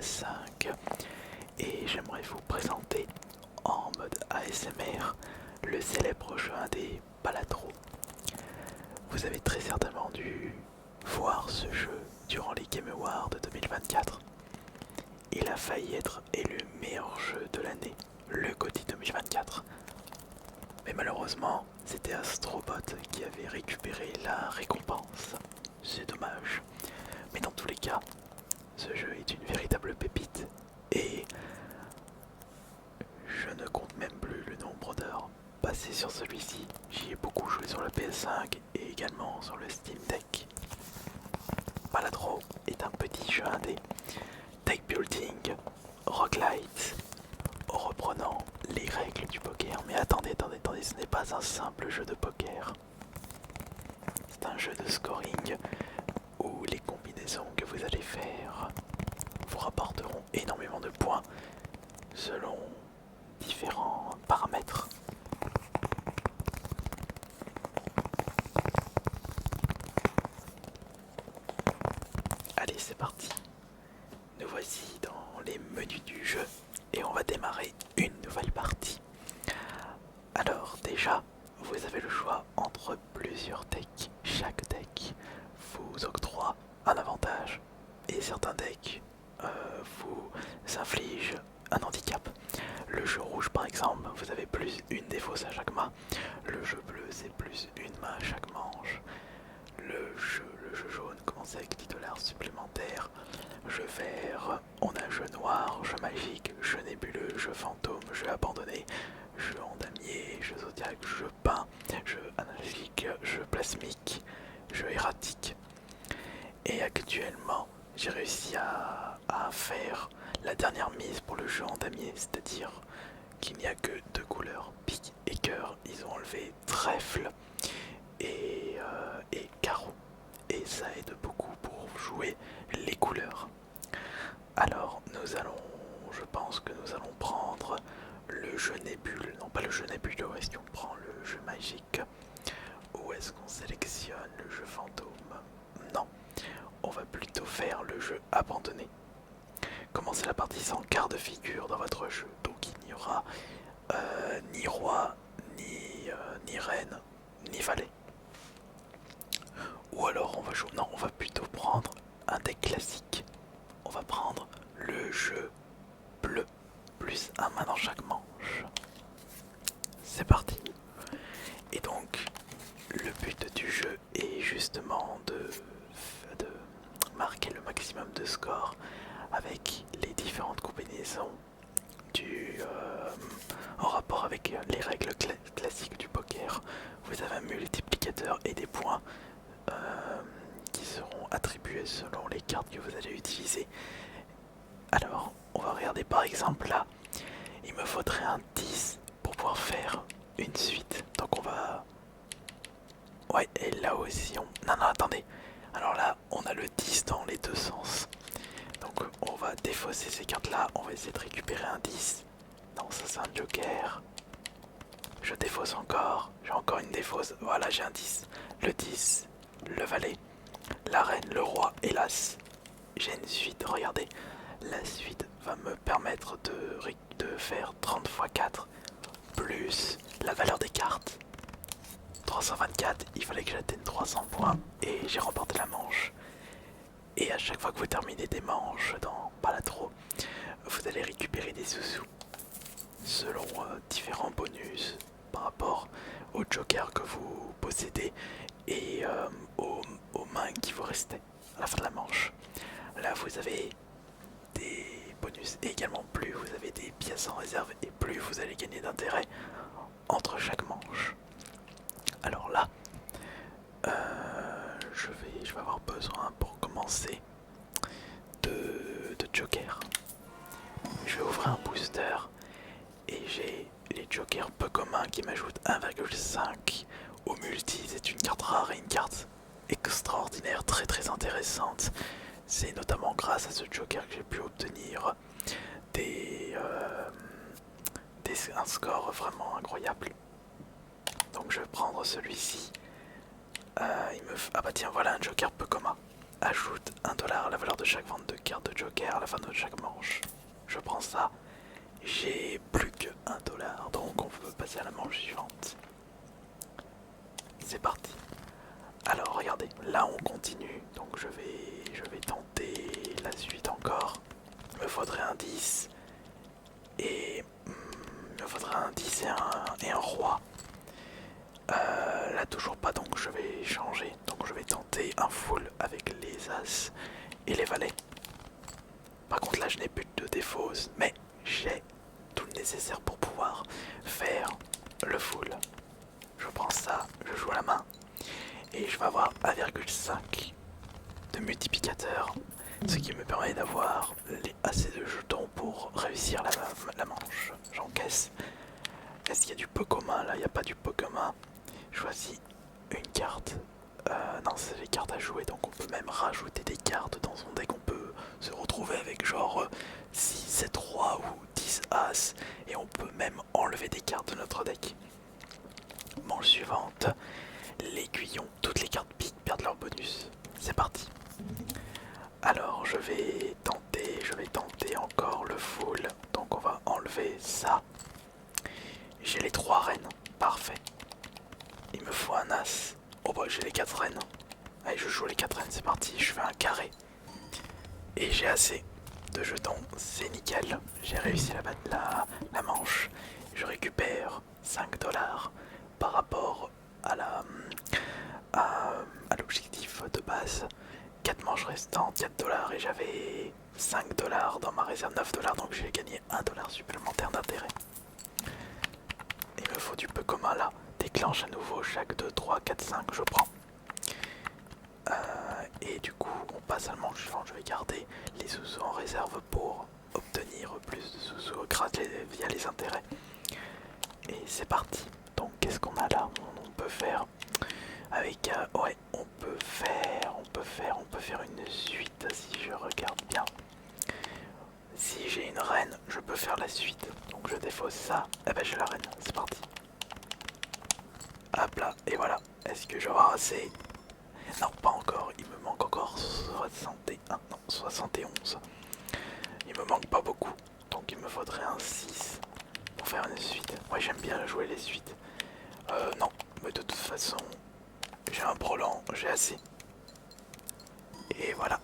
PS5 et j'aimerais vous présenter en mode ASMR le célèbre jeu indé Balatro. Vous avez très certainement dû voir ce jeu durant les Game Awards de 2024. Il a failli être élu meilleur jeu de l'année, le GOTY 2024. Mais malheureusement, c'était Astrobot qui avait récupéré la récompense. C'est dommage. Mais dans tous les cas, ce jeu est une véritable pépite et je ne compte même plus le nombre d'heures passées sur celui-ci. J'y ai beaucoup joué sur la PS5 et également sur le Steam Deck. Balatro est un petit jeu indé, deck building, roguelite, reprenant les règles du poker. Mais attendez, ce n'est pas un simple jeu de poker. C'est un jeu de scoring où les combinaisons que vous allez faire vous rapporteront énormément de points selon différents paramètres. Allez, c'est parti. Nous voici dans les menus du jeu et on va démarrer une nouvelle partie. Alors déjà, vous avez le choix entre plusieurs decks. Chaque deck vous octroie un avantage et certains decks vous infligent un handicap. Le jeu rouge par exemple, vous avez plus une défausse à chaque main. Le jeu bleu c'est plus une main à chaque manche. Le jeu jaune commence avec 10 $ supplémentaires. Jeu vert, on a jeu noir, jeu magique, jeu nébuleux, jeu fantôme, jeu abandonné, jeu en damier, jeu zodiaque, jeu peint, jeu analogique, jeu plasmique, jeu erratique. Et actuellement, j'ai réussi à faire la dernière mise pour le jeu en damier, c'est-à-dire qu'il n'y a que deux couleurs, pique et cœur. Ils ont enlevé trèfle et carreau. Et ça aide beaucoup pour jouer les couleurs. Alors nous allons, je pense que nous allons prendre le jeu nébule, non pas le jeu nébuleux, est-ce qu'on prend le jeu magique ou est-ce qu'on sélectionne le jeu fantôme? Non, on va plutôt faire le jeu abandonné. Commencez la partie sans quart de figure dans votre jeu, donc il n'y aura ni roi, ni reine, ni valet. Ou alors on va jouer, non, on va plutôt prendre un deck classique. On va prendre le jeu bleu, plus un main dans chaque manche. C'est parti. Et donc, le but du jeu est justement de marquer le maximum de score avec les différentes combinaisons en rapport avec les règles classiques du poker. Vous avez un multiplicateur et des points qui seront attribués selon les cartes que vous allez utiliser. Alors, on va regarder par exemple là, il me faudrait un 10 pour pouvoir faire une suite. Donc on va... Ouais, et là aussi on... Non, attendez. Alors là, on a le 10 dans les deux sens. Donc on va défausser ces cartes là, on va essayer de récupérer un 10. Non, ça c'est un joker. Je défausse encore, j'ai encore une défausse. Voilà, j'ai un 10. Le 10, le valet, la reine, le roi et l'as. J'ai une suite, regardez. La suite va me permettre de faire 30 x 4 plus la valeur des cartes. 324, il fallait que j'atteigne 300 points et j'ai remporté la manche. Et à chaque fois que vous terminez des manches dans Balatro, vous allez récupérer des sous-sous selon différents bonus par rapport au joker que vous possédez et aux mains qui vous restaient à la fin de la manche. Là vous avez des bonus et également plus vous avez des pièces en réserve et plus vous allez gagner d'intérêt entre chaque manche. Alors là, je vais avoir besoin pour commencer de joker. Je vais ouvrir un booster et j'ai les jokers peu communs qui m'ajoutent 1,5 au multi. C'est une carte rare et une carte extraordinaire, très intéressante. C'est notamment grâce à ce joker que j'ai pu obtenir un score vraiment incroyable. Donc je vais prendre celui-ci. Ah bah tiens, voilà un joker peu commun. ajoute 1$ à la valeur de chaque vente de cartes de Joker à la fin de chaque manche. Je prends ça. J'ai plus que 1$, donc on peut passer à la manche suivante. C'est parti. Alors regardez, là on continue, donc je vais tenter la suite encore. Il me faudrait un 10 et il me faudrait un 10 et un roi. Là toujours pas, donc je vais changer. Donc je vais tenter un full avec les as et les valets. Par contre là je n'ai plus de défausse, mais j'ai tout le nécessaire pour pouvoir faire le full. Je prends ça, je joue à la main et je vais avoir 1,5 de multiplicateur, ce qui me permet d'avoir assez de jetons pour réussir la manche. J'encaisse. Est-ce qu'il y a du peu commun là? Il n'y a pas du peu commun. Je choisis une carte. Non, c'est les cartes à jouer, donc on peut même rajouter des cartes dans son deck. On peut se retrouver avec genre 6, 7 rois ou 10 as, et on peut même enlever des cartes de notre deck. Manche suivante, l'aiguillon. Toutes les cartes piques perdent leur bonus. C'est parti. Alors je vais tenter encore le full. Donc on va enlever ça. J'ai les 3 reines, parfait. Il me faut un as. Oh bah j'ai les 4 reines. Allez, je joue les 4 reines, c'est parti, je fais un carré. Et j'ai assez de jetons, c'est nickel. J'ai réussi la manche. Je récupère 5$ par rapport à l'objectif de base. 4 manches restantes, 4$ et j'avais 5$ dans ma réserve, 9$, donc j'ai gagné 1$ supplémentaire d'intérêt. Il me faut du peu commun là. Déclenche à nouveau chaque 2, 3, 4, 5, je prends. Et du coup, on passe à la manche suivante. Je vais garder les sous-sous en réserve pour obtenir plus de sous-sous via les intérêts. Et c'est parti. Donc, qu'est-ce qu'on a là? On peut faire avec. Ouais, on peut faire une suite si je regarde bien. Si j'ai une reine, je peux faire la suite. Donc, je défausse ça. Eh ben, j'ai la reine. C'est parti. Hop là, et voilà. Est-ce que je vais avoir assez? Non, pas encore. Il me manque encore 61, non, 71. Il me manque pas beaucoup. Donc il me faudrait un 6 pour faire une suite. Ouais, j'aime bien jouer les suites. Non, mais de toute façon, j'ai un brelan, j'ai assez. Et voilà,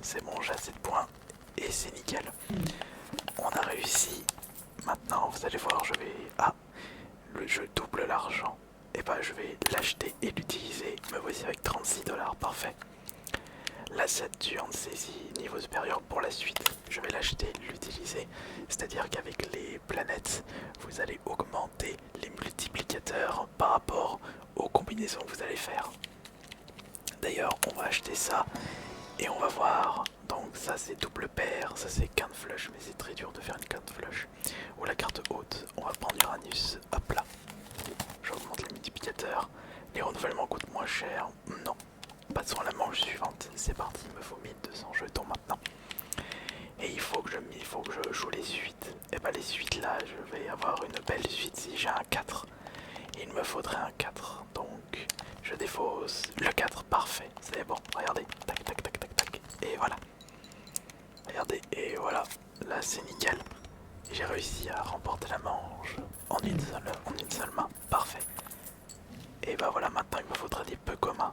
c'est bon, j'ai assez de points. Et c'est nickel. On a réussi. Maintenant, vous allez voir, je vais... Ah, le jeu double l'argent. Et bah je vais l'acheter et l'utiliser. Me voici avec 36$, parfait. La Saturne saisie niveau supérieur pour la suite. Je vais l'acheter, l'utiliser. C'est-à-dire qu'avec les planètes, vous allez augmenter les multiplicateurs par rapport aux combinaisons que vous allez faire. D'ailleurs, on va acheter ça et on va voir. Donc ça c'est double paire, ça c'est quinte flush, mais c'est très dur de faire une quinte flush. Ou la carte haute, on va prendre Uranus, hop là. J'augmente les multiplicateurs. Les renouvellements coûtent moins cher. Non. Passons à la manche suivante. C'est parti, il me faut 1200 jetons maintenant. Et il faut que je joue les suites. Et bah les suites là, je vais avoir une belle suite si j'ai un 4. Il me faudrait un 4. Donc je défausse le 4. Parfait. C'est bon. Regardez. Tac tac tac tac tac. Et voilà. Regardez. Et voilà. Là c'est nickel. J'ai réussi à remporter la manche en une seule main. Parfait. Et bah voilà, maintenant il me faudra des peu communs.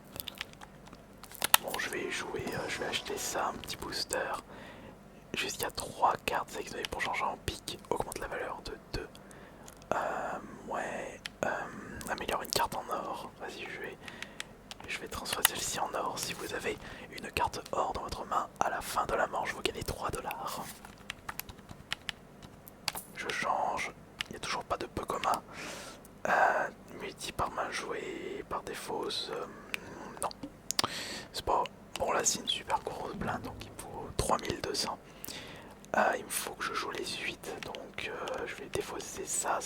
Bon, je vais jouer, je vais acheter ça, un petit booster. Jusqu'à 3 cartes sélectionnées pour changer en pique. Augmente la valeur de 2. Ouais. Améliore une carte en or. Vas-y, je vais transférer celle-ci en or. Si vous avez une carte or dans votre main, à la fin de la manche, vous gagnez 3$. Je change. Il n'y a toujours pas de peu commun. Multi par main jouée, par défaut, non. C'est pas... Bon là c'est une super grosse blinde, donc il me faut 3200. Il me faut que je joue les 8, donc je vais défausser ça.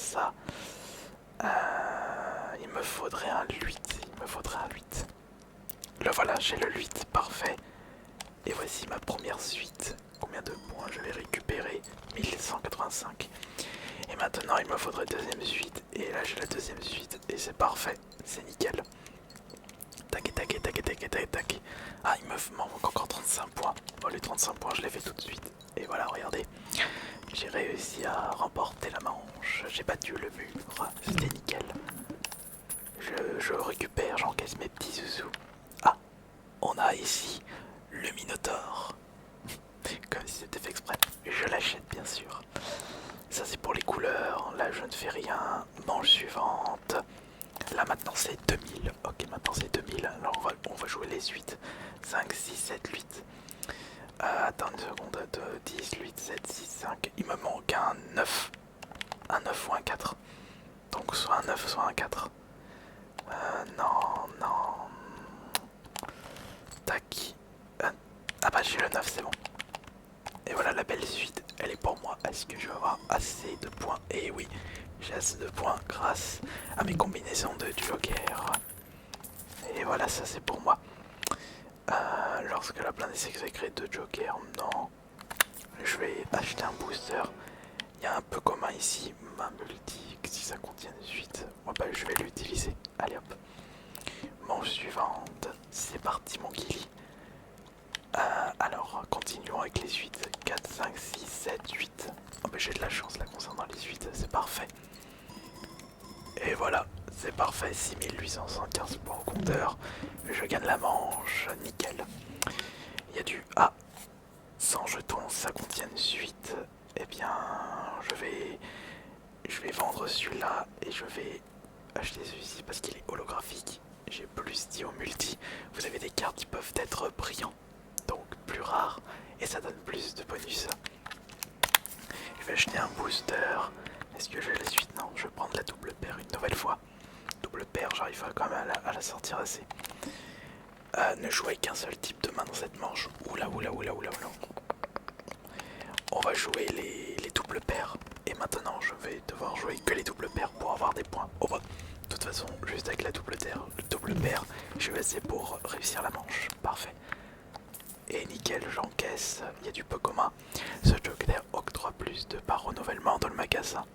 Il me faudrait un 8, Le voilà, j'ai le 8, parfait. Et voici ma première suite. Combien de points je vais récupérer? 1185. Et maintenant il me faudrait deuxième suite. Et là j'ai la deuxième suite. Et c'est parfait. C'est nickel. tac, tac, tac, tac, tac, tac. Ah, il me manque encore 35 points. Bon, les 35 points, je les fais tout de suite. Et voilà, regardez. J'ai réussi à remporter la manche. J'ai battu le mur. C'était nickel. Je récupère, j'encaisse mes petits zouzous. Ah, on a ici le Minotaure. Comme si c'était fait exprès. Je l'achète, bien sûr. Ça, c'est pour les couleurs. Là, je ne fais rien. Manche suivante. Là, maintenant, c'est 2000. Ok, maintenant, c'est 2000. Alors, on va jouer les suites. 5, 6, 7, 8. Attends une seconde. 2, 10, 8, 7, 6, 5. Il me manque un 9. Un 9 ou un 4. Donc, soit un 9, soit un 4. Non, non. Tac. Ah bah, j'ai le 9, c'est bon. Et voilà, la belle suite, elle est pour moi. Est-ce que je vais avoir assez de points? Et oui, j'ai assez de points grâce à mes combinaisons de joker. Et voilà, ça c'est pour moi. Lorsque la plainte est sécrée de joker, non. Je vais acheter un booster. Il y a un peu commun ici, ma multi, si ça contient une suite. Moi, bah, je vais l'utiliser. Allez hop. Manche suivante. C'est parti, mon Gilly. Alors, continuons avec les suites. 4, 5, 6, 7, 8. Oh, bah, j'ai de la chance là concernant les suites, c'est parfait. Et voilà, c'est parfait. 6875 points au compteur. Je gagne la manche, nickel. Il y a du... Ah, 100 jetons, ça contient une suite. Eh bien, je vais vendre celui-là et je vais acheter celui-ci parce qu'il est holographique. J'ai plus 10 au multi. Vous avez des cartes qui peuvent être brillants, donc plus rares, et ça donne plus de bonus. Je vais acheter un booster. Est-ce que j'ai la suite? Non, je vais prendre la double paire une nouvelle fois. Double paire, j'arrive quand même à la sortir assez. Ne jouez qu'un seul type de main dans cette manche. Oula, oula, oula, oula, oula. On va jouer les doubles paires. Et maintenant, je vais devoir jouer que les doubles paires pour avoir des points. Oh bah, de toute façon, juste avec la double paire, je vais essayer pour réussir la manche. Parfait. Et nickel, j'encaisse. Il y a du peu commun. Ce joker octroie plus de par renouvellement dans le magasin.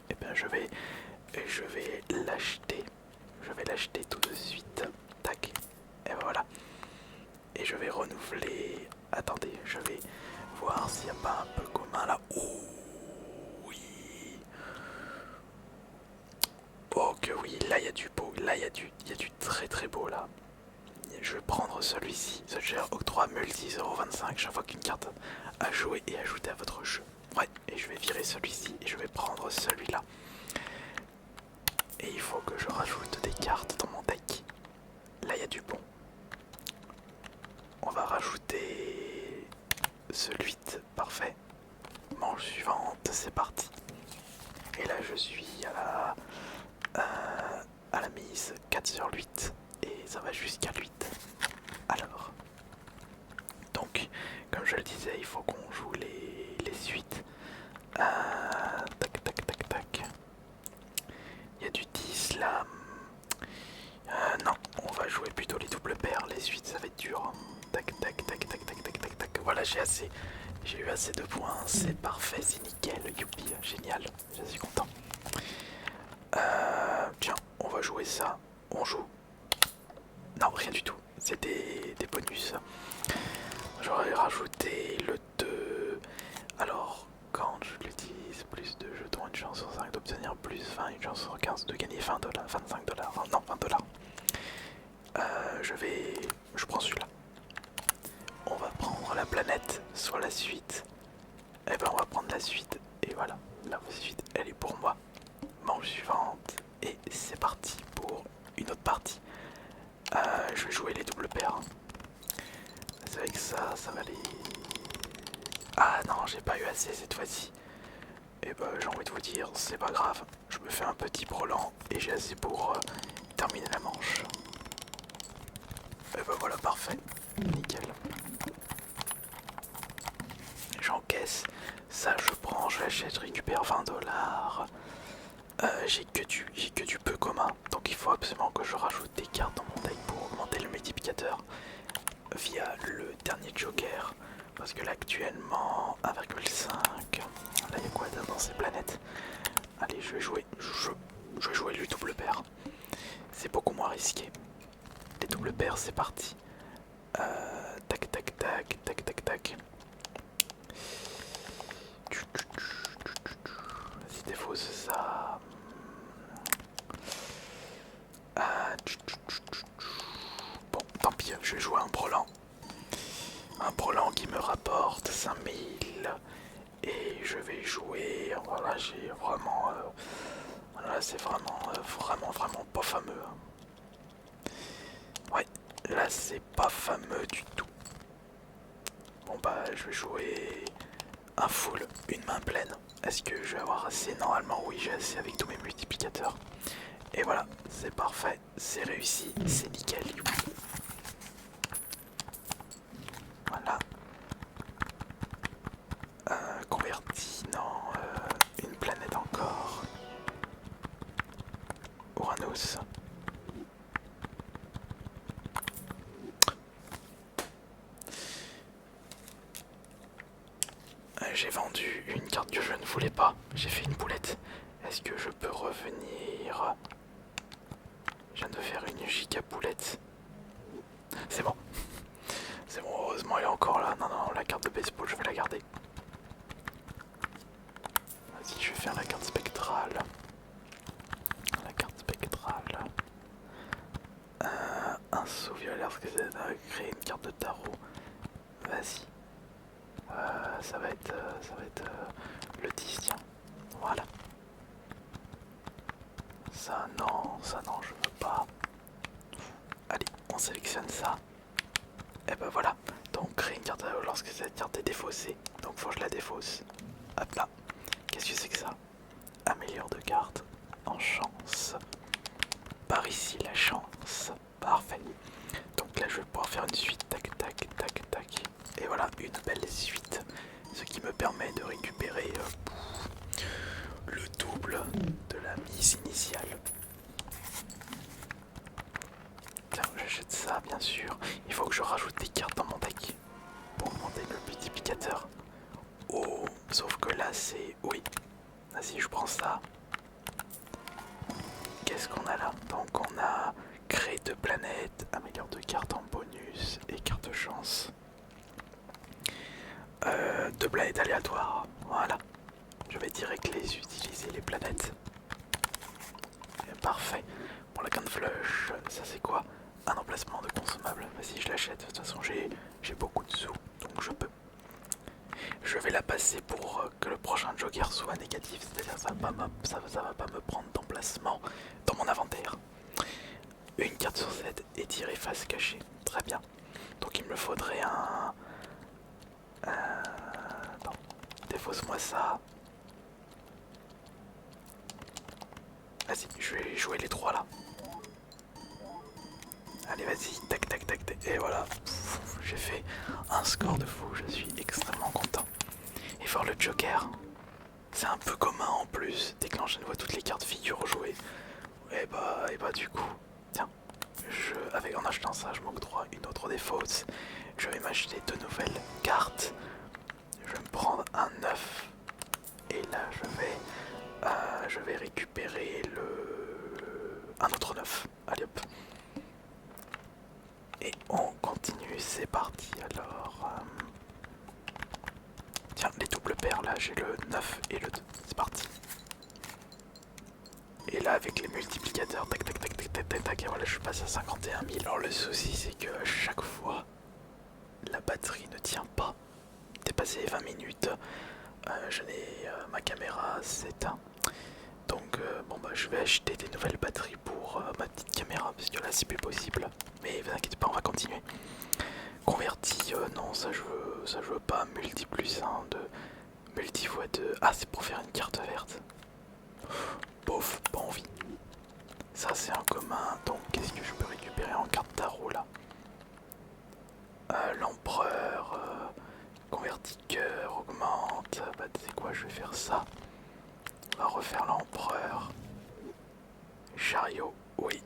Et bien, je vais l'acheter. Je vais l'acheter tout de suite. Tac. Et voilà. Et je vais renouveler. Attendez, je vais voir s'il n'y a pas un peu commun là. Oh oui. Oh que oui, là il y a du beau. Là il y a du très très beau là. Je vais prendre celui-ci. Ce gère octroie multi 0,25 chaque fois qu'une carte à jouer et ajouter à votre jeu. Ouais, et je vais virer celui-ci et je vais prendre celui-là. Et il faut que je rajoute des cartes dans mon deck. Là il y a du bon. On va rajouter ce 8, parfait. Manche suivante, c'est parti. Et là je suis à la mise 4 sur 8 et ça va jusqu'à 8. Alors, donc, comme je le disais, il faut qu'on joue les suites. Tac, tac, tac, tac. Il y a du 10 là. Non, on va jouer plutôt les doubles paires. Les suites, ça va être dur. Tac, tac, tac, tac, tac, tac, tac, tac. Voilà, j'ai eu assez de points. C'est parfait, c'est nickel. Youpi, génial. Je suis content. Tiens, on va jouer ça. On joue. Non, rien du tout. C'est des bonus. J'aurais rajouté le 2. Alors, quand je l'utilise, plus de jetons, une chance sur 5 d'obtenir plus 20, une chance sur 15 de gagner 20 $, 25 $. Non, 20 $. Je prends celui-là. On va prendre la planète, soit la suite. Et ben on va prendre la suite. Et voilà, la suite, elle est pour moi. Manche suivante. Et c'est parti pour une autre partie. Je vais jouer les doubles paires. C'est avec ça, ça va aller... Ah non, j'ai pas eu assez cette fois-ci. Et bah j'ai envie de vous dire, c'est pas grave. Je me fais un petit brelan et j'ai assez pour terminer la manche. Et bah voilà, parfait. Nickel. J'encaisse. Ça je prends, je l'achète, je récupère 20 $. J'ai que du peu commun. Donc il faut absolument que je rajoute des cartes dans mon deck pour augmenter le multiplicateur via le dernier joker. Parce que là actuellement 1,5. Là il y a quoi dans ces planètes? Allez, je vais jouer le double paire. C'est beaucoup moins risqué. les doubles paires, c'est parti. Tac, tac, tac, tac, tac, tac. Vas-y, défausse ça. Bon, tant pis, je vais jouer un brelan. Un brelan qui me rapporte 5000. Et je vais jouer. Voilà, j'ai vraiment. Voilà, c'est vraiment pas fameux. Ouais, là c'est pas fameux du tout. Bon bah, je vais jouer un full, une main pleine. Est-ce que je vais avoir assez? Normalement, oui, j'ai assez avec tous mes multiplicateurs. Et voilà, c'est parfait, c'est réussi, c'est nickel. Voilà. Converti, non, une planète encore. Uranus. J'ai vendu une carte que je ne voulais pas, j'ai fait une boulette. Est-ce que je peux revenir? Je viens de faire une giga boulette. C'est bon. C'est bon, heureusement elle est encore là. Non, non, la carte de baseball, je vais la garder. Vas-y, je vais faire la carte spectrale. La carte spectrale. Un saut violet lorsque ça a créé une carte de tarot. Vas-y. Ça va être le 10, tiens. Voilà. Ça non, je veux pas. Allez, on sélectionne ça. Et ben voilà. Donc créer une carte de tarot lorsque cette carte est défaussée. Donc faut que je la défausse. Hop là. Qu'est-ce que c'est que ça? Améliore de carte en chance. Par ici la chance. Parfait. Donc là je vais pouvoir faire une suite. Tac, tac, tac, tac. Et voilà, une belle suite. Ce qui me permet de récupérer le double de la mise initiale. Tiens, j'achète ça bien sûr. Il faut que je rajoute des cartes dans mon deck pour augmenter le multiplicateur. Oh, sauf que là c'est... Oui. Vas-y, je prends ça. Qu'est-ce qu'on a là? Donc on a créé 2 planètes, améliore de cartes en bonus et carte chance. 2 planètes aléatoires, voilà. Je vais direct les utiliser, les planètes. Et parfait. Pour la gun flush, ça c'est quoi? Un emplacement de consommable. Vas-y, je l'achète. De toute façon, j'ai beaucoup de sous, donc je peux. Je vais la passer pour que le prochain joker soit négatif, c'est-à-dire ça va pas me prendre d'emplacement dans mon inventaire. Une carte sur 7 et tirer face cachée. Très bien. Donc il me faudrait un... Attends, défausse-moi ça. Vas-y, je vais jouer les 3 là. Allez, vas-y, tac, tac, tac, tac. Et voilà, j'ai fait un score de fou, je suis extrêmement content. Et voir le joker, c'est un peu commun en plus. Déclenche une fois toutes les cartes figures jouées. Et bah du coup, tiens, en achetant ça, je m'octroie une autre défausse. Je vais m'acheter 2 nouvelles cartes. Je vais me prendre un 9. Et là, je vais récupérer un autre 9. Allez hop. Et on continue, c'est parti alors. Tiens, les doubles paires là, j'ai le 9 et le 2. C'est parti. Et là, avec les multiplicateurs, tac tac tac tac tac tac tac, et voilà, je passe à 51 000. Alors, le souci, c'est que à chaque fois, la batterie ne tient pas. Dépassé les 20 minutes, ma caméra s'éteint. Donc, bon, bah, je vais acheter des nouvelles batteries pour ma petite caméra, parce que là, c'est plus possible. Mais vous inquiétez pas, on va continuer. Converti, non, ça je veux pas. Multi plus 1, de multi x2. Ah, c'est pour faire une carte verte. Bof, pas envie. Ça c'est un commun, donc qu'est-ce que je peux récupérer en carte tarot là? L'empereur, converti cœur, augmente. Bah tu sais quoi, je vais faire ça. On va refaire l'empereur. Chariot, oui.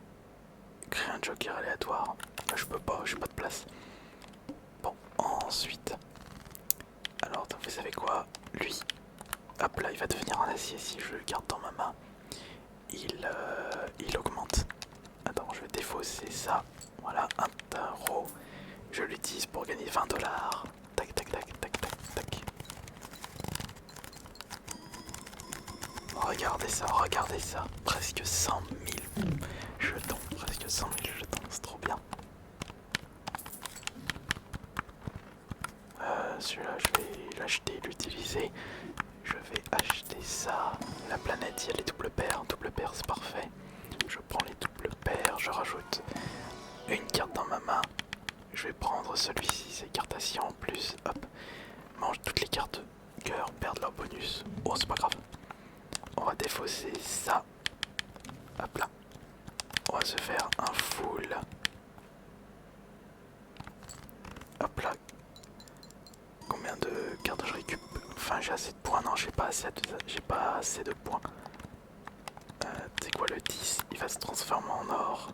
Créer un joker aléatoire. Bah, je peux pas, j'ai pas de place. Bon, ensuite. Alors, vous savez quoi? Lui, hop là, il va devenir un acier si je le garde dans ma main. Il augmente. Attends, je vais défausser ça. Voilà, un tarot. Je l'utilise pour gagner 20 $. Tac, tac, tac, tac, tac, tac. Regardez ça. Presque 100 000 jetons. Presque 100 000 jetons, c'est trop bien. Celui-là, je vais l'acheter, l'utiliser. Je vais acheter ça. La planète, il y a les doubles paires. Double paire, c'est parfait. Je prends les doubles paires, je rajoute une carte dans ma main. Je vais prendre celui-ci, c'est cartation en plus. Hop. Mange toutes les cartes cœur, perdent leur bonus. Oh, c'est pas grave. On va défausser ça. Hop là. On va se faire un full. Hop là. Combien de cartes je récupère? Enfin, j'ai assez de points. Non, j'ai pas assez de points. C'est quoi le 10? Il va se transformer en or.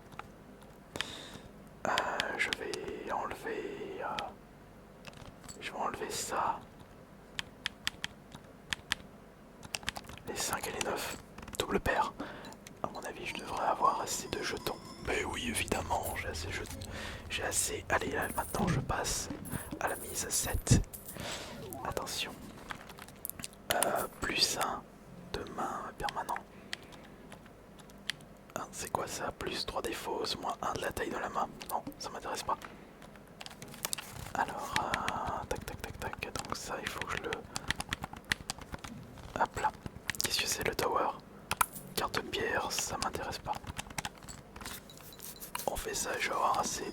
Je vais enlever ça. Les 5 et les 9. Double paire. À mon avis, je devrais avoir assez de jetons. Mais oui, évidemment, j'ai assez de jetons. J'ai assez. Allez, là, maintenant, je passe à la mise 7. Attention. Plus 1 de main permanent. C'est quoi ça? Plus 3 des fausses, moins 1 de la taille de la main. Non, ça m'intéresse pas. Alors, tac tac tac tac. Donc ça, il faut que je le... Hop là. Qu'est-ce que c'est le tower? Carte de pierre, ça m'intéresse pas. On fait ça, je vais avoir assez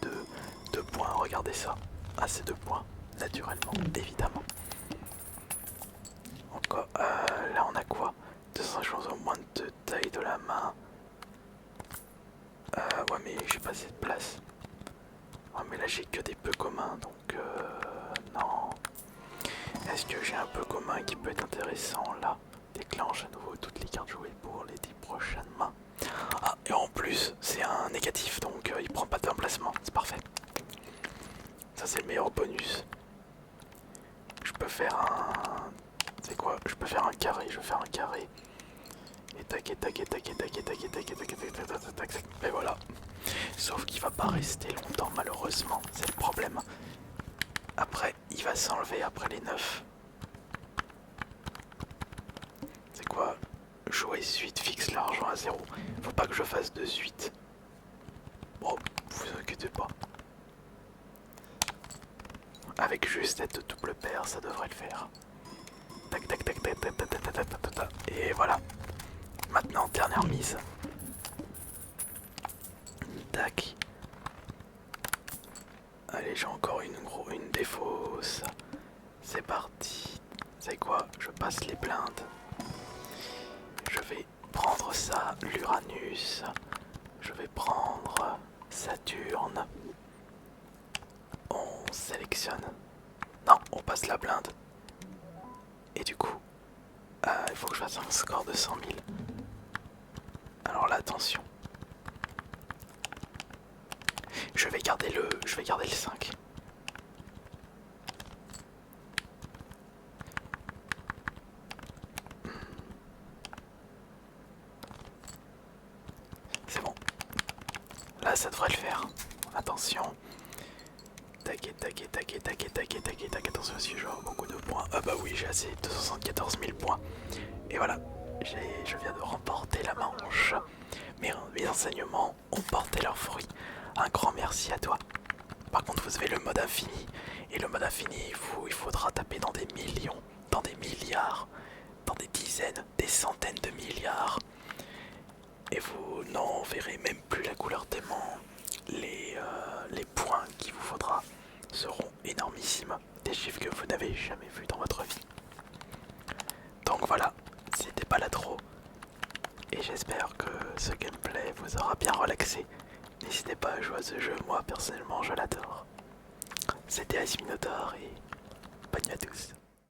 de points, regardez ça. Assez de points, naturellement, évidemment. Encore, là on a quoi? 200 chances au moins de taille de la main. Ouais mais j'ai pas assez de place. Ouais mais là j'ai que des peu communs donc non. Est-ce que j'ai un peu commun qui peut être intéressant là? Déclenche à nouveau toutes les cartes jouées pour les 10 prochaines mains. Ah et en plus c'est un négatif donc il prend pas d'emplacement, c'est parfait. Ça c'est le meilleur bonus. Je peux faire un... C'est quoi? Je peux faire un carré, je vais faire un carré. Et tac et tac et tac et tac et tac et tac et tac et tac et tac et tac. Et voilà. Sauf qu'il va pas rester longtemps malheureusement, c'est le problème. Après, il va s'enlever après les 9. C'est quoi? Jouer suite fixe l'argent à 0. Faut pas que je fasse de suite. Bon, vous inquiétez pas. Avec juste cette double paire, ça devrait le faire. Tac tac tac tac tac tac tac tac tac tac. Et voilà. Maintenant, dernière mise. Tac. Allez, j'ai encore une défausse. C'est parti. C'est quoi? Je passe les blindes. Je vais prendre ça, l'Uranus. Je vais prendre Saturne. On sélectionne. Non, on passe la blinde. Et du coup, il faut que je fasse un score de 100 000. Alors là, attention. Je vais garder le 5. C'est bon. Là, ça devrait le faire. Attention. Tac et tac et tac et tac et tac et tac et tac. Attention si je vais avoir beaucoup de points. Ah bah oui, j'ai assez 274 000 points. Et voilà, je viens de remporter la manche. Mes enseignements ont porté leurs fruits. Un grand merci à toi. Par contre, vous avez le mode infini. Et le mode infini, il faudra taper dans des millions, dans des milliards, dans des dizaines, des centaines de milliards. Et vous n'en verrez même plus la couleur tellement les points qu'il vous faudra seront énormissimes. Des chiffres que vous n'avez jamais vus dans votre vie. Donc voilà, c'était pas la trop. Et j'espère que ce gameplay vous aura bien relaxé. N'hésitez pas à jouer à ce jeu, moi personnellement je l'adore. C'était Asminotaur et bonne nuit à tous.